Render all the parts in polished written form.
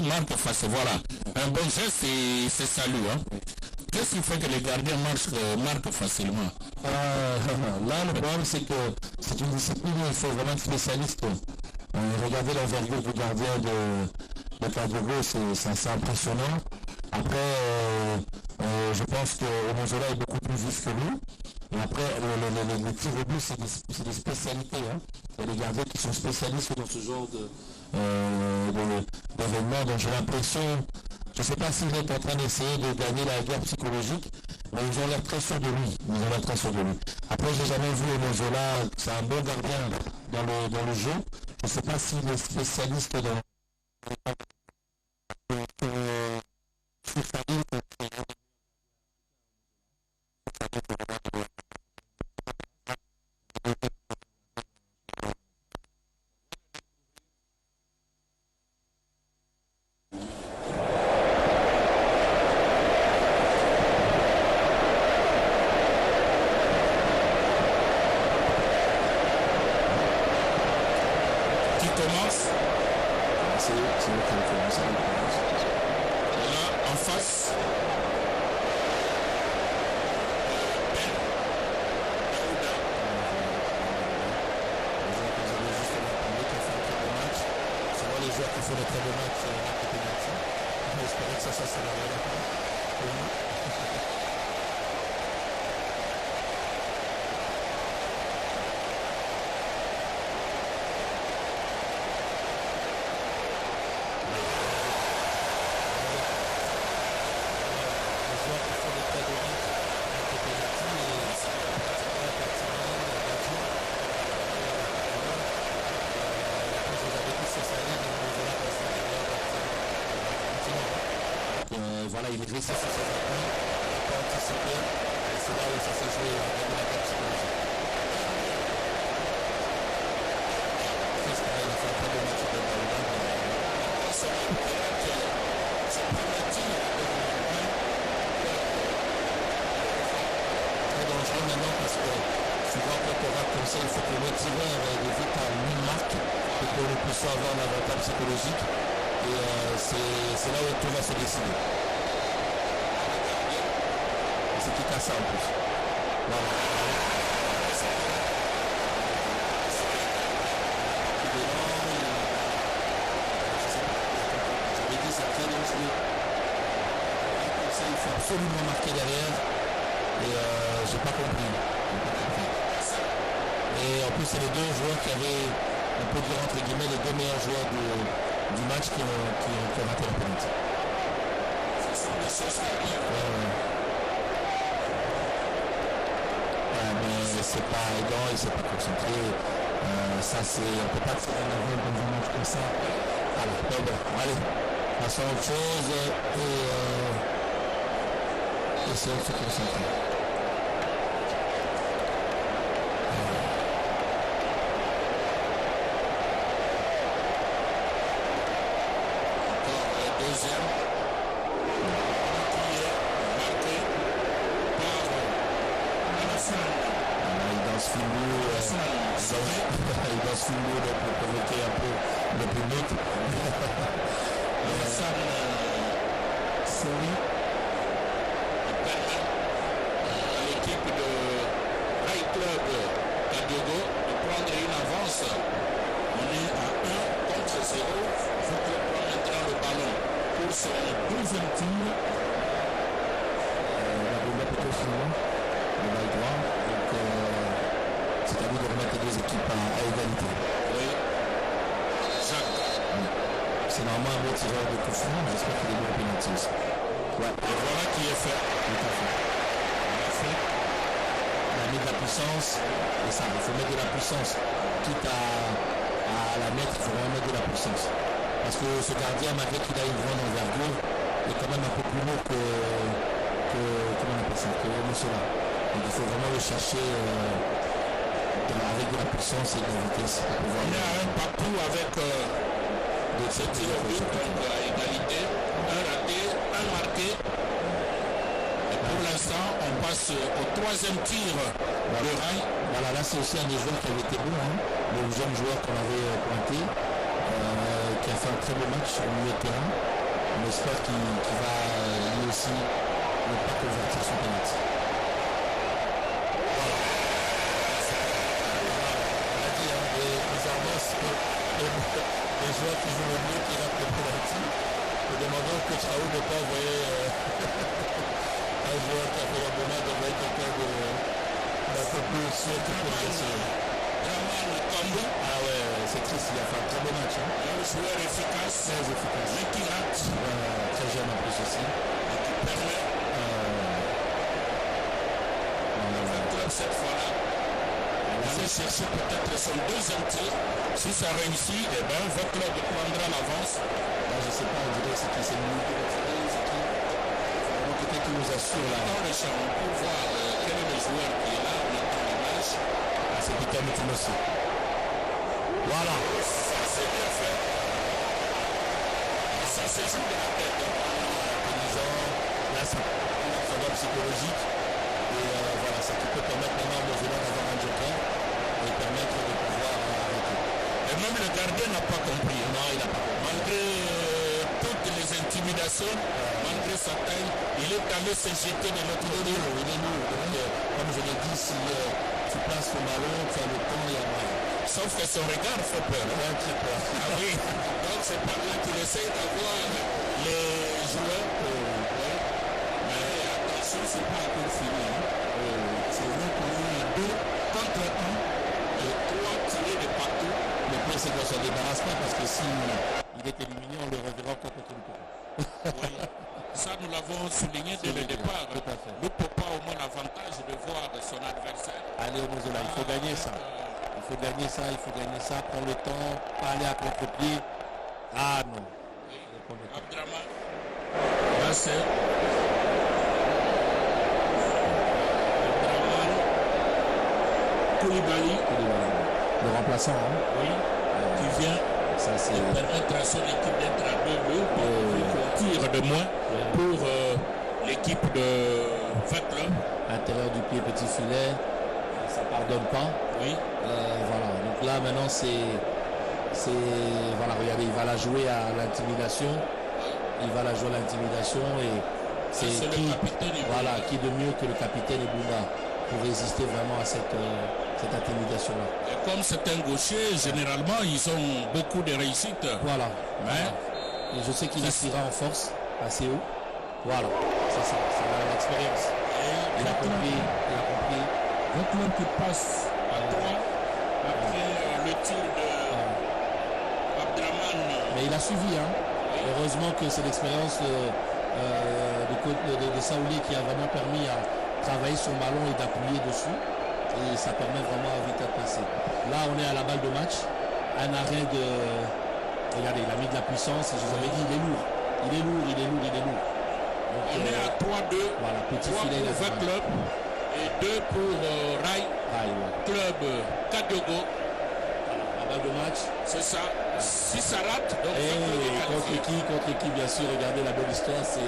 marque face, voilà. Un bon geste, c'est salut. Hein. Qu'est-ce qui fait que les gardiens marquent facilement? Là, le problème, c'est que c'est une discipline où il faut vraiment être spécialiste. Regardez l'envergure du gardien de Kadogo, c'est assez impressionnant. Après, je pense que Omozola est beaucoup plus vif que lui. Et après, les tirs au but, c'est des spécialités. Hein. Il y a des gardiens qui sont spécialistes dans ce genre d'événements. Donc j'ai l'impression, je ne sais pas s'il est en train d'essayer de gagner la guerre psychologique, mais ils ont l'air très sûrs de lui. Après, j'ai jamais vu Omozola, c'est un bon gardien dans le jeu. Je ne sais pas s'il est spécialiste dans voilà, il est dressé sur ses appuis, il n'a pas anticipé, et c'est là où ça s'est joué en gagnant la carte psychologique. Fils, il a fait un très bon match de Daouda, mais c'est pas très dangereux maintenant parce que souvent quand on va comme ça, il faut que le tireur ait vite à mi-marque pour que nous puissions avoir l'avantage psychologique. Et c'est là où tout va se décider. C'est tout à ça en plus. Voilà. J'avais dit c'est très dangereux. Il faut absolument marquer derrière. Et j'ai pas compris. Et en plus c'est les deux joueurs qui avaient, on peut dire entre guillemets, les deux meilleurs joueurs du match qui ont raté la penalty. Mais c'est pas aidant, il s'est pas concentré. Ça c'est, on peut pas tirer un avion dans un match comme ça. Alors, mais bon, allez, passons à autre chose et essayons de se concentrer. Il danse Fimbo pour provoquer un peu le public. L'équipe de Rail Club Kadogo de prendre une avance. On est à 1 contre 0. Vous pouvez prendre maintenant le ballon pour son deuxième tir. La boule plutôt souvent, le bal droit. Donc, c'est à lui de remettre les deux équipes à égalité. Oui. Jacques. Oui. C'est normalement un autre tireur de coup franc, mais j'espère qu'il est bon au pénalty aussi. Ouais. Et voilà qui est fait. Tout à fait. On a fait. On a mis de la puissance. Et ça, il faut mettre de la puissance. Quitte à la mettre, il faut vraiment mettre de la puissance. Parce que ce gardien, malgré qu'il a une grande envergure, est quand même un peu plus lourd que comment on appelle ça, que Moussola. Donc il faut vraiment le chercher avec de la puissance et de la vitesse. Il y a un parcours avec ce tir au but, donc à égalité, un raté, un marqué. Et pour l'instant, on passe au troisième tir de Rail. Voilà, là c'est aussi un des joueurs qui avait été bon, hein, le jeune joueur qu'on avait pointé, qui a fait un très beau match sur le milieu de terrain. j'espère qu'il va lui aussi ne pas convertir son penalty. Voilà. On a dit, bizarrement, les joueurs qui jouent le mieux qui ratent le penalty. Nous demandons au coach Raoult de ne pas envoyer un joueur qui a fait la bonne d'envoyer quelqu'un d'un peu plus sûr que ah ouais, c'est triste, il a fait un très bon match. Hein. Un joueur efficace, très efficace. Mais qui rate. Très jeune en plus aussi. Et qui permet le club cette fois-là d'aller chercher peut-être son deuxième tir. Si ça réussit, eh bien, votre club prendra l'avance. Là, je ne sais pas, on dirait c'est qui, c'est nous qui va tirer, c'est qui. Peut-être qui nous assure là. Pour voir quel est le joueur qui est là, on attend l'image. Ah, c'est Peter Mutinosi. Voilà. Ça c'est bien fait. Ça c'est joue de la tête. Intelligent. Là, c'est un doigt psychologique. Et voilà, ça qui peut permettre maintenant aux joueurs d'avoir un joker et permettre de pouvoir arrêter. Et même le gardien n'a pas compris. Non, il n'a pas compris. Malgré toutes les intimidations, malgré sa taille, il est allé se jeter de l'autre côté. Il est lourd. Donc, comme je l'ai dit, si tu places ton ballon, tu as le temps, il y a moyen. Sauf que son regard fait peur. Ouais, très peur. Ah oui. Donc c'est par là qu'il essaye d'avoir les joueurs. Oui. Mais attention, c'est pas encore fini. C'est vrai qu'on a 2 contre 1 et 3 tirés de partout. Le pire, c'est qu'on ne s'en débarrasse pas parce que s'il est éliminé, on le reverra encore contre le Papa. Oui. Ça, nous l'avons souligné dès le départ. Le Papa a au moins l'avantage de voir son adversaire. Allez, au Mozola, il faut gagner ça. Il faut gagner ça, il faut gagner ça. Prends le temps, pas aller à contre-pied. Ah non. Oui. Abdraman. Là, c'est Abdraman Koulibaly. Le remplaçant, hein? Oui. Qui vient de permettre à son équipe d'être à 2-2 pour tire de moins pour l'équipe de Veclub. Intérieur du pied, petit filet. Ça pardonne pas. Oui. Voilà. Donc là maintenant voilà, regardez, il va la jouer à l'intimidation. Il va la jouer à l'intimidation et c'est qui, voilà, qui de mieux que le capitaine Ebunga pour résister vraiment à cette intimidation-là. Et comme c'est un gaucher, généralement ils ont beaucoup de réussite. Voilà. Mais et je sais qu'il tirera en force assez haut. Voilà. C'est ça. C'est l'expérience. Il a compris. Le club qui passe à 3 après le tir de Abdraman. Mais il a suivi, hein. Oui. Heureusement que c'est l'expérience de Saouli qui a vraiment permis à travailler son ballon et d'appuyer dessus. Et ça permet vraiment à vite de passer. Là, on est à la balle de match. Un arrêt de... Regardez, il a mis de la puissance. Et je vous avais dit, il est lourd. Donc, on est à 3-2. Voilà, petit 3 filet. Pour Veclub et 2 pour Rai. Ouais. Club Kadiogo. La balle de match. C'est ça. Si ça rate, donc contre qui, bien sûr, regardez la bonne histoire, c'est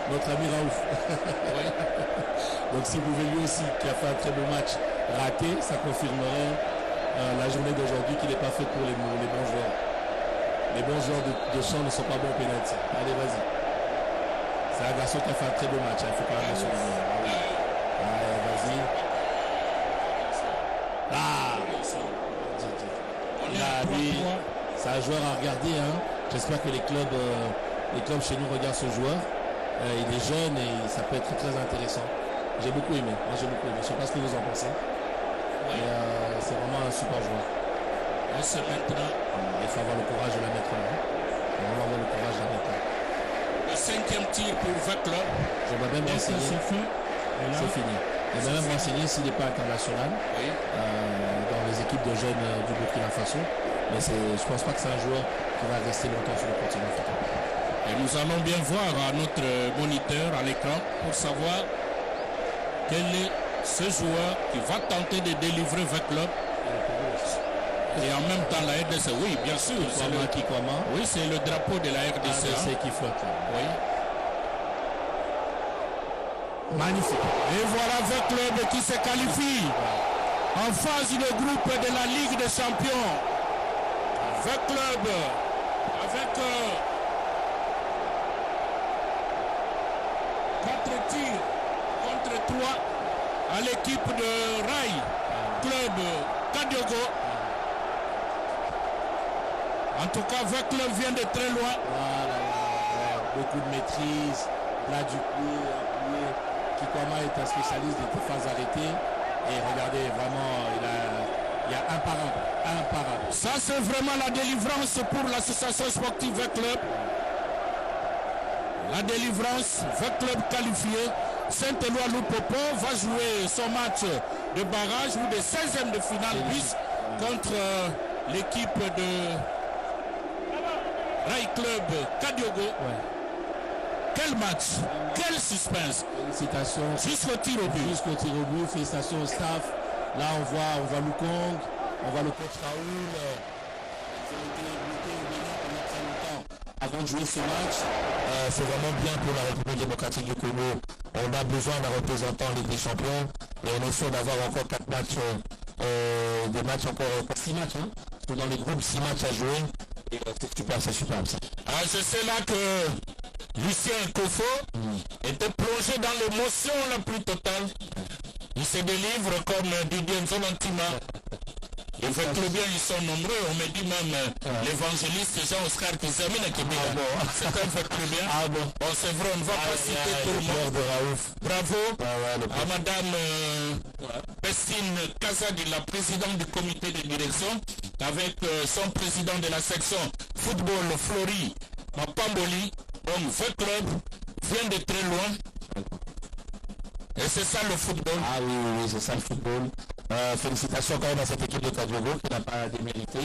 notre ami Raouf. Oui. Donc si vous voulez lui aussi, qui a fait un très beau match raté, ça confirmerait la journée d'aujourd'hui qu'il n'est pas fait pour les bons joueurs. Les bons joueurs de champ ne sont pas bons au pénalty. Allez, vas-y. C'est un garçon qui a fait un très beau match, il faut quand même souligner. Allez, vas-y. Ah, lui, c'est un joueur à regarder. Hein. J'espère que les clubs chez nous regardent ce joueur. Il est jeune et ça peut être très intéressant. J'ai beaucoup aimé. Je ne sais pas ce que vous en pensez. Mais c'est vraiment un super joueur. Et c'est maintenant. Il faut avoir le courage de la mettre là. Il faut vraiment avoir le courage de la mettre là. Le 5e tir pour Veclub. Je vais même renseigner. C'est fini. Je vais même renseigner s'il n'est pas international dans les équipes de jeunes du Burkina Faso. Mais je ne pense pas que c'est un joueur qui va rester longtemps sur le continent africain. Et nous allons bien voir à notre moniteur à l'écran pour savoir quel est ce joueur qui va tenter de délivrer Veclub. Et en même temps la RDC, oui, bien sûr. Oui, c'est le drapeau de la RDC. Qui flotte. Oui. Magnifique. Et voilà Veclub qui se qualifie en phase de groupe de la Ligue des Champions. Veclub avec tir contre 3 à l'équipe de Rai Club Kadiogo. En tout cas, votre club vient de très loin. Voilà, beaucoup de maîtrise, plat du pied, appuyé. Kikwama est un spécialiste des phases arrêtées. Et regardez, vraiment, il y a imparable. Ça, c'est vraiment la délivrance pour l'association sportive votre club. La délivrance, votre club qualifié. Saint-Éloi Loupopo va jouer son match de barrage ou de 16e de finale bis contre l'équipe de Rai Club Kadiogo. Ouais. Quel match, quel suspense. Félicitations. Jusqu'au tir au but. Jusqu'au tir au but. Félicitations au staff. Là, on voit Lukong, on voit le coach Raoul. Ils ont été bloqués au Bénin pendant très longtemps avant de jouer ce match. C'est vraiment bien pour la République démocratique du Congo. On a besoin d'un représentant en Ligue des Champions. Et on est sûr d'avoir encore 4 matchs, des matchs encore 6 matchs. Hein. Parce que dans les groupes, 6 matchs à jouer. Et c'est super ça. Ah, je sais là que Lucien Kofo était plongé dans l'émotion la plus totale. Il se délivre comme Didier Nzonantima. Effectivement, ils sont nombreux. On me dit même l'évangéliste Jean-Oscar Kizamina qui est bien. C'est un fait très bien. Bon, c'est vrai, on ne va pas citer tout le monde. Bravo à Madame Pestine Kazadi, la présidente du comité de direction, avec son président de la section football Flori Mapamboli. Donc, votre club vient de très loin. Et c'est ça le football. Ah oui, c'est ça le football. Félicitations quand même à cette équipe de Kadiogo qui n'a pas démérité.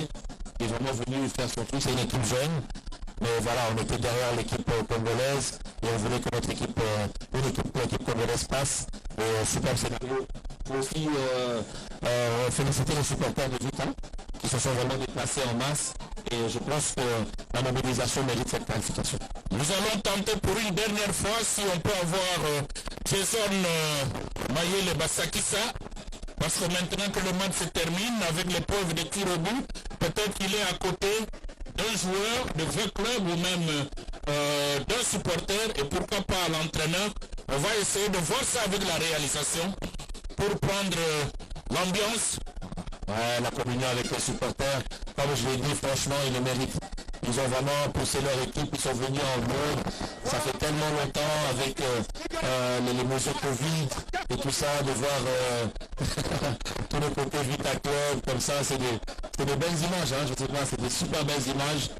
Qui est vraiment venu faire son truc. C'est une équipe jeune. Mais voilà, on était derrière l'équipe congolaise. Et on voulait que notre équipe, l'équipe congolaise passe. Et super scénario. Il faut aussi féliciter les supporters de Vita qui se sont vraiment déplacés en masse. Et je pense que la mobilisation mérite cette qualification. Nous allons tenter pour une dernière fois si on peut avoir Jason Mayele Basakissa. Parce que maintenant que le match se termine avec l'épreuve de tir au but, peut-être qu'il est à côté d'un joueur de votre club ou même d'un supporter et pourquoi pas l'entraîneur. On va essayer de voir ça avec la réalisation pour prendre l'ambiance. Ouais, la communion avec les supporters, comme je l'ai dit, franchement, ils le méritent. Ils ont vraiment poussé leur équipe, ils sont venus en groupe. Ça fait tellement longtemps avec les mesures Covid et tout ça, de voir tout le côté Vita Club, comme ça, c'est des belles images, hein, je sais pas, c'est des super belles images.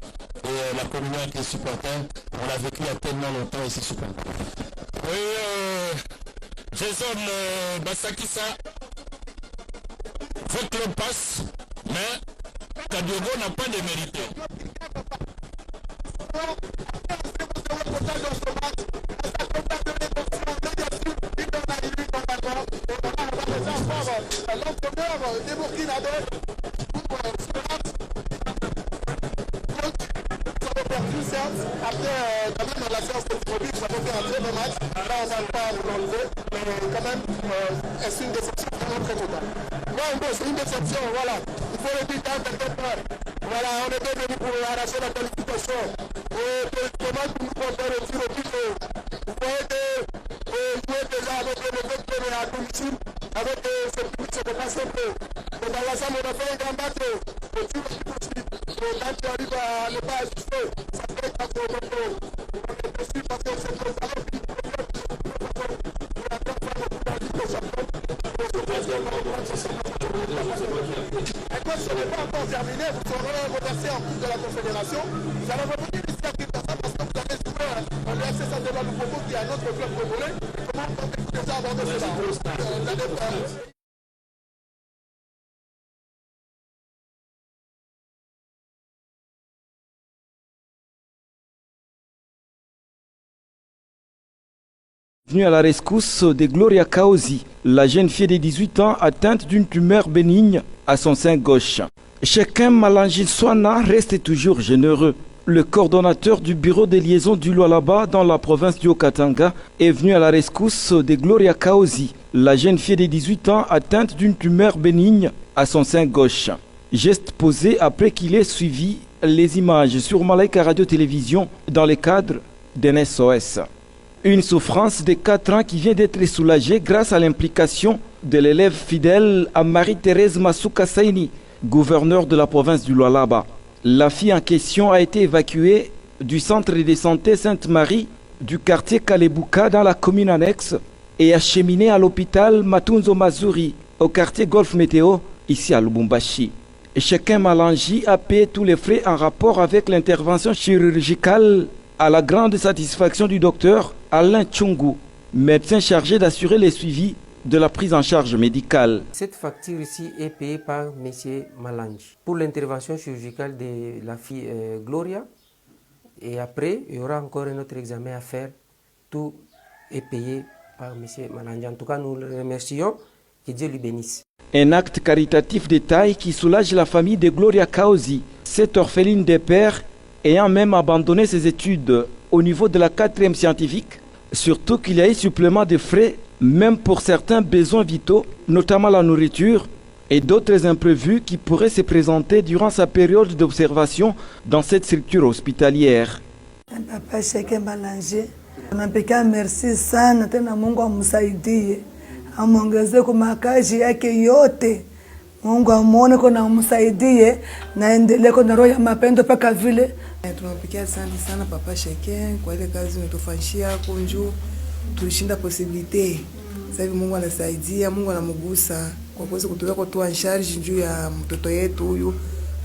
Et la communion avec les supporters, on l'a vécu il y a tellement longtemps et c'est super. Oui, Jason Basakissa, votre club passe, mais Kadiogo n'a pas démérité. L'entraîneur des Burkinabés perdu certes, après quand même la séance de produit, ça fait un très bon match. Là on va pas l'enlever, mais quand même c'est une déception vraiment très totale. Non, c'est une déception, voilà. Il faut le dire quand quelque part. Voilà, on était venu pour arracher la qualification. Et comment nous pouvons le tir au but. Vous voyez que jouer déjà avec le vote à domicile, avec ce public, c'est pas simple. Mais dans l'ensemble, on a fait un grand match. Le tir au but aussi. Quand tu arrives à ne pas assister, ça fait quand on est possible parce que c'est le salon qui ce n'est pas encore terminé, vous serez reversé en plus de la Confédération. Vous allez revenir ici à Kinshasa parce que vous avez joué le FC Saint-Éloi Loupopo qui est un autre club congolais. Comment comptez-vous déjà aborder cela? Venue à la rescousse de Gloria Kaosi, la jeune fille de 18 ans atteinte d'une tumeur bénigne à son sein gauche. Chacun Malangil Swana reste toujours généreux. Le coordonnateur du bureau de liaison du Lualaba dans la province du Haut-Katanga est venu à la rescousse de Gloria Kaosi, la jeune fille de 18 ans atteinte d'une tumeur bénigne à son sein gauche. Geste posé après qu'il ait suivi les images sur Malaika Radio-Télévision dans le cadre d'un SOS. Une souffrance de 4 ans qui vient d'être soulagée grâce à l'implication de l'élève fidèle à Marie-Thérèse Masuka Saini, gouverneure de la province du Lualaba. La fille en question a été évacuée du centre de santé Sainte-Marie du quartier Kalebouka dans la commune annexe et acheminée à l'hôpital Matunzo Mazuri au quartier Golf Météo ici à Lubumbashi. Chacun Malangi a payé tous les frais en rapport avec l'intervention chirurgicale à la grande satisfaction du docteur Alain Tchungu, médecin chargé d'assurer les suivis de la prise en charge médicale. Cette facture ici est payée par M. Malangi pour l'intervention chirurgicale de la fille Gloria. Et après, il y aura encore un autre examen à faire. Tout est payé par M. Malangi. En tout cas, nous le remercions. Que Dieu lui bénisse. Un acte caritatif de taille qui soulage la famille de Gloria Kaozi, cette orpheline des pères ayant même abandonné ses études au niveau de la 4e scientifique. Surtout qu'il y a eu supplément de frais, même pour certains besoins vitaux, notamment la nourriture et d'autres imprévus qui pourraient se présenter durant sa période d'observation dans cette structure hospitalière. Papa Cheke Malangi, nampekea merci sana tena, Mungu amsaidie, amongeze kwa makazi yake yote. Mungu amuone kuna amsaidie na endelee kwa roho ya mapendo paka vile. Tunampikia asante sana Papa Cheke kwa ile kazi unatufanyia kunju, tulishinda possibility. Sasa hivi Mungu anasaidia, Mungu anamgusa kwa kuweza kutoka kwa toa charge juu ya mtoto yetu huyu.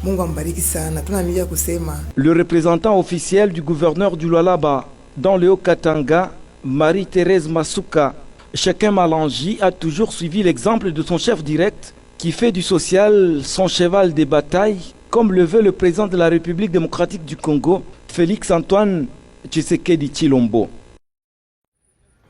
Mungu ambariki sana. Tunamia kusema. Le représentant officiel du gouverneur du Lualaba dans le Haut-Katanga, Marie-Thérèse Masuka, Chacun Malangi, a toujours suivi l'exemple de son chef direct qui fait du social son cheval de bataille, comme le veut le président de la République démocratique du Congo, Félix Antoine Tshisekedi Tshilombo.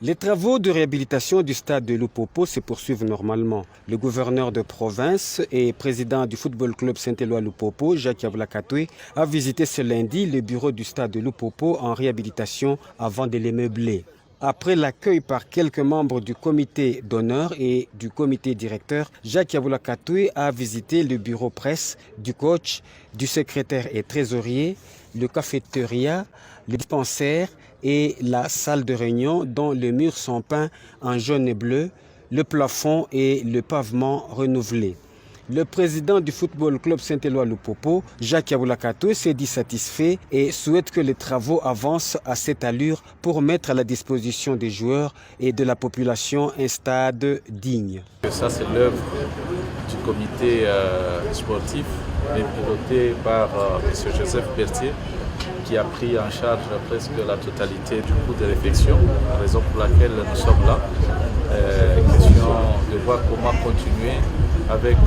Les travaux de réhabilitation du stade de Lupopo se poursuivent normalement. Le gouverneur de province et président du football club Saint-Éloi Lupopo, Jacques Yabula-Katoué, a visité ce lundi le bureau du stade de Lupopo en réhabilitation avant de les meubler. Après l'accueil par quelques membres du comité d'honneur et du comité directeur, Jacques Yabula-Katoué a visité le bureau presse du coach, du secrétaire et trésorier, le cafétéria, le dispensaire et la salle de réunion dont les murs sont peints en jaune et bleu, le plafond et le pavement renouvelés. Le président du football club Saint-Éloi Lupopo, Jacques Yabula-Katoué, s'est dit satisfait et souhaite que les travaux avancent à cette allure pour mettre à la disposition des joueurs et de la population un stade digne. Ça, c'est l'œuvre du comité sportif piloté par M. Joseph Berthier, qui a pris en charge presque la totalité du coût de réflexion, raison pour laquelle nous sommes là. Question de voir comment continuer avec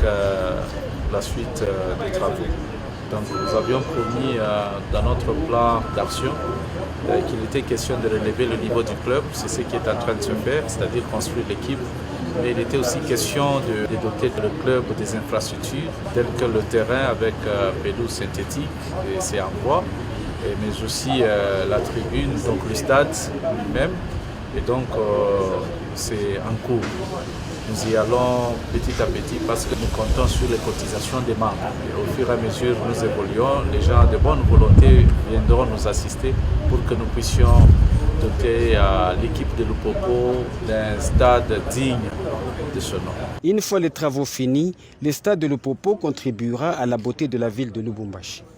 la suite des travaux. Donc nous avions promis dans notre plan d'action qu'il était question de relever le niveau du club, c'est ce qui est en train de se faire, c'est-à-dire construire l'équipe. Mais il était aussi question de doter le club des infrastructures telles que le terrain avec pelouse synthétique, et c'est en bois, mais aussi la tribune, donc le stade lui-même. Et donc c'est en cours. Nous y allons petit à petit parce que nous comptons sur les cotisations des membres. Et au fur et à mesure où nous évoluons, les gens de bonne volonté viendront nous assister pour que nous puissions doter l'équipe de Lupopo d'un stade digne de ce nom. Une fois les travaux finis, le stade de Lupopo contribuera à la beauté de la ville de Lubumbashi. «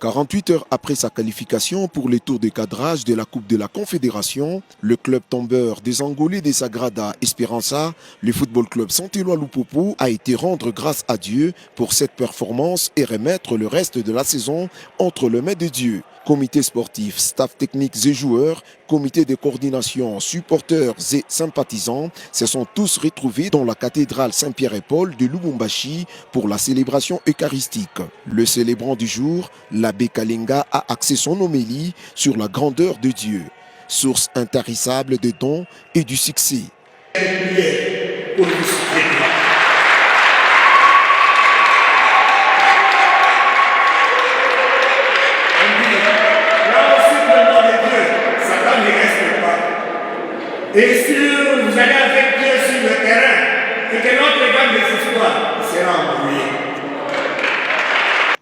48 heures après sa qualification pour les tours de cadrage de la Coupe de la Confédération, le club tombeur des Angolais de Sagrada Esperança, le football club Saint-Éloi Lupopo, a été rendre grâce à Dieu pour cette performance et remettre le reste de la saison entre les mains de Dieu. Comité sportif, staff technique et joueurs, comité de coordination, supporters et sympathisants se sont tous retrouvés dans la cathédrale Saint-Pierre et Paul de Lubumbashi pour la célébration eucharistique. Le célébrant du jour, l'abbé Kalinga, a axé son homélie sur la grandeur de Dieu, source intarissable de dons et du succès. Et si vous allez avec Dieu sur le terrain, et que notre gamme des histoires sera embrouillée.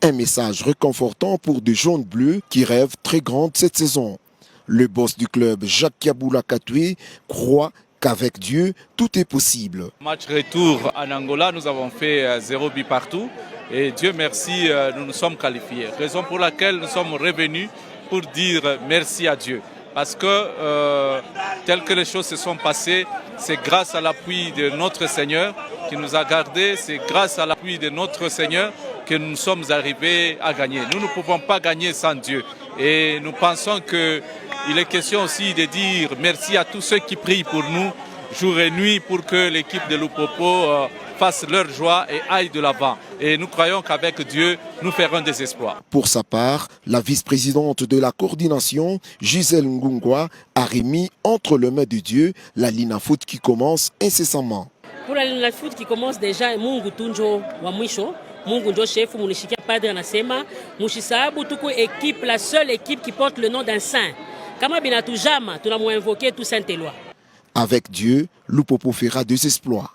Un message réconfortant pour des jaunes bleus qui rêvent très grande cette saison. Le boss du club, Jacques Kiaboula Katoué, croit qu'avec Dieu, tout est possible. Match retour en Angola, nous avons fait 0 but partout. Et Dieu merci, nous nous sommes qualifiés. Raison pour laquelle nous sommes revenus pour dire merci à Dieu. Parce que telles que les choses se sont passées, c'est grâce à l'appui de notre Seigneur qui nous a gardés, c'est grâce à l'appui de notre Seigneur que nous sommes arrivés à gagner. Nous ne pouvons pas gagner sans Dieu. Et nous pensons qu'il est question aussi de dire merci à tous ceux qui prient pour nous, jour et nuit, pour que l'équipe de Lupopo fasse leur joie et aille de l'avant. Et nous croyons qu'avec Dieu, nous ferons des exploits. Pour sa part, la vice-présidente de la coordination, Gisèle Ngungwa, a remis entre les mains de Dieu la Lina Foot qui commence incessamment. Pour la Lina Foot qui commence déjà, Mungu Tunjo wa mwisho, Mungu ndio chef, munishikia padre anasema, mushisabu tuko équipe, la seule équipe qui porte le nom d'un saint. Kama binatujama, tunamuinvoquer tout Saint-Éloi. Avec Dieu, Lupopo fera des exploits.